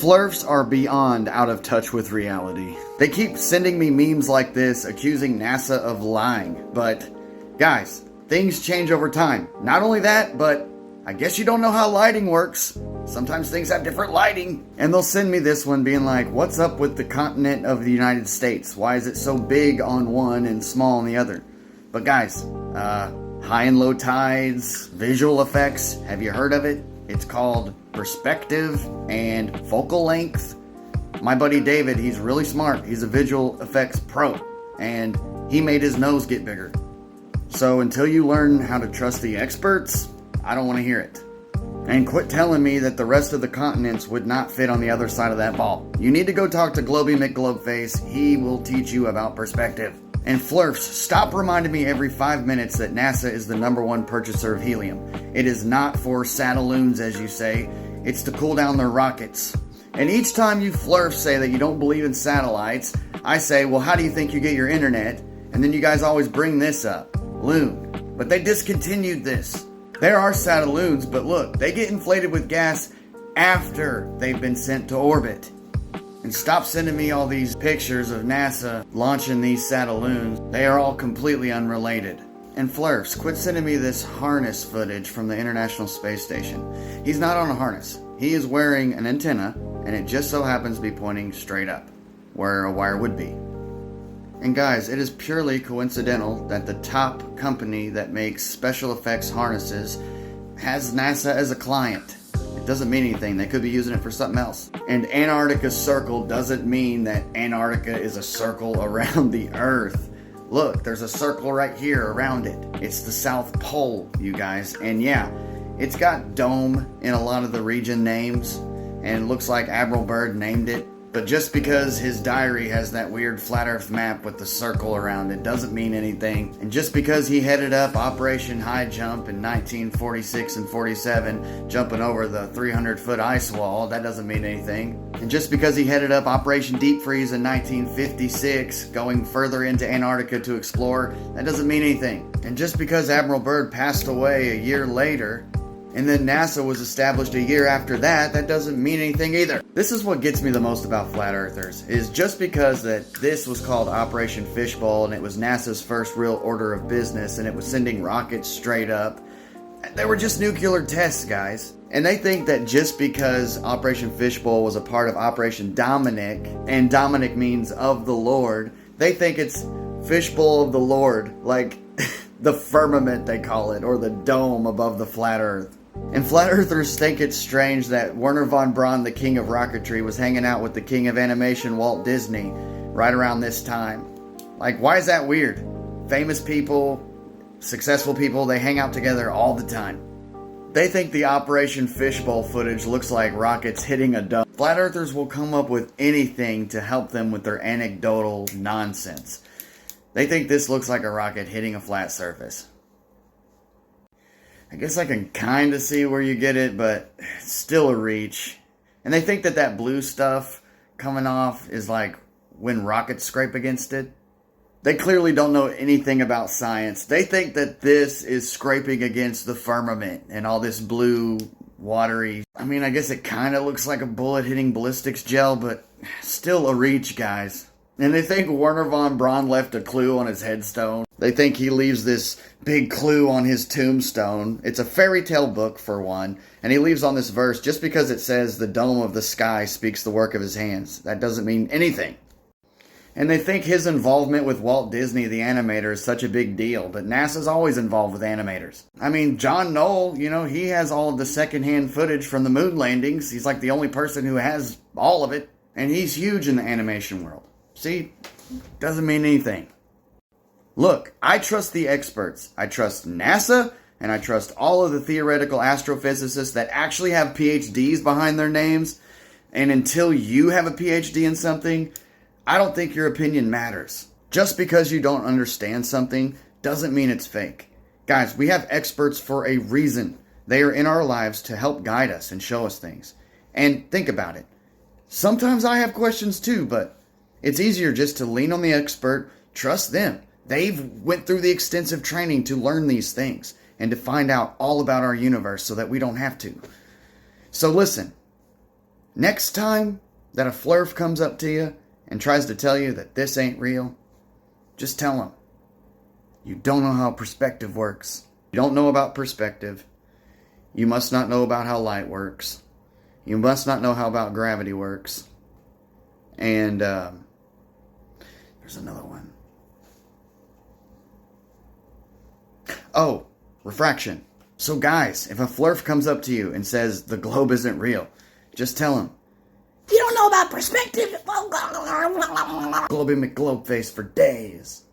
Flurfs are beyond out of touch with reality. They keep sending me memes like this, accusing NASA of lying. But, guys, things change over time. Not only that, but I guess you don't know how lighting works. Sometimes things have different lighting. And they'll send me this one being like, what's up with the continent of the United States? Why is it so big on one and small on the other? But guys, high and low tides, visual effects, have you heard of it? It's called perspective and focal length. My buddy David, he's really smart. He's a visual effects pro, and he made his nose get bigger. So until you learn how to trust the experts, I don't want to hear it. And quit telling me that the rest of the continents would not fit on the other side of that ball. You need to go talk to Globy McGlobeface. He will teach you about perspective. And Flurfs, stop reminding me every 5 minutes that NASA is the #1 purchaser of helium. It is not for satelloons, as you say. It's to cool down their rockets. And each time you Flurfs say that you don't believe in satellites, I say, well, how do you think you get your internet? And then you guys always bring this up. Loon. But they discontinued this. There are satelloons, but look, they get inflated with gas after they've been sent to orbit. And stop sending me all these pictures of NASA launching these satelloons. They are all completely unrelated. And Flurfs, quit sending me this harness footage from the International Space Station. He's not on a harness. He is wearing an antenna, and it just so happens to be pointing straight up, where a wire would be. And guys, it is purely coincidental that the top company that makes special effects harnesses has NASA as a client. It doesn't mean anything. They could be using it for something else. And Antarctica circle doesn't mean that Antarctica is a circle around the Earth. Look, there's a circle right here around it. It's the South Pole, you guys. And yeah, it's got dome in a lot of the region names, and it looks like Admiral Byrd named it. But just because his diary has that weird flat earth map with the circle around it doesn't mean anything. And just because he headed up Operation High Jump in 1946 and 47, jumping over the 300-foot ice wall, that doesn't mean anything. And just because he headed up Operation Deep Freeze in 1956, going further into Antarctica to explore, that doesn't mean anything. And just because Admiral Byrd passed away a year later, and then NASA was established a year after that, that doesn't mean anything either. This is what gets me the most about flat earthers, is just because that this was called Operation Fishbowl and it was NASA's first real order of business and it was sending rockets straight up, they were just nuclear tests, guys. And they think that just because Operation Fishbowl was a part of Operation Dominic, and Dominic means of the Lord, they think it's Fishbowl of the Lord, like the firmament they call it, or the dome above the flat earth. And flat earthers think it's strange that Werner von Braun, the king of rocketry, was hanging out with the king of animation, Walt Disney, right around this time. Like, why is that weird? Famous people, successful people, they hang out together all the time. They think the Operation Fishbowl footage looks like rockets hitting a dome. Flat earthers will come up with anything to help them with their anecdotal nonsense. They think this looks like a rocket hitting a flat surface. I guess I can kind of see where you get it, but it's still a reach. And they think that that blue stuff coming off is like when rockets scrape against it. They clearly don't know anything about science. They think that this is scraping against the firmament and all this blue, watery. I mean, I guess it kind of looks like a bullet hitting ballistics gel, but still a reach, guys. And they think Werner von Braun left a clue on his headstone. They think he leaves this big clue on his tombstone. It's a fairy tale book, for one. And he leaves on this verse just because it says the dome of the sky speaks the work of his hands. That doesn't mean anything. And they think his involvement with Walt Disney, the animator, is such a big deal. But NASA's always involved with animators. I mean, John Knoll, he has all of the secondhand footage from the moon landings. He's like the only person who has all of it. And he's huge in the animation world. See, doesn't mean anything. Look, I trust the experts. I trust NASA, and I trust all of the theoretical astrophysicists that actually have PhDs behind their names. And until you have a PhD in something, I don't think your opinion matters. Just because you don't understand something doesn't mean it's fake. Guys, we have experts for a reason. They are in our lives to help guide us and show us things. And think about it. Sometimes I have questions too, but it's easier just to lean on the expert, trust them. They've went through the extensive training to learn these things and to find out all about our universe so that we don't have to. So listen, Next time that a flurf comes up to you and tries to tell you that this ain't real, just tell him, you don't know how perspective works. You don't know about perspective. You must not know about how light works. You must not know how about gravity works. And there's another one. Oh, refraction. So guys, if a flurf comes up to you and says the globe isn't real, just tell him, you don't know about perspective. Globe McGlobeface for days.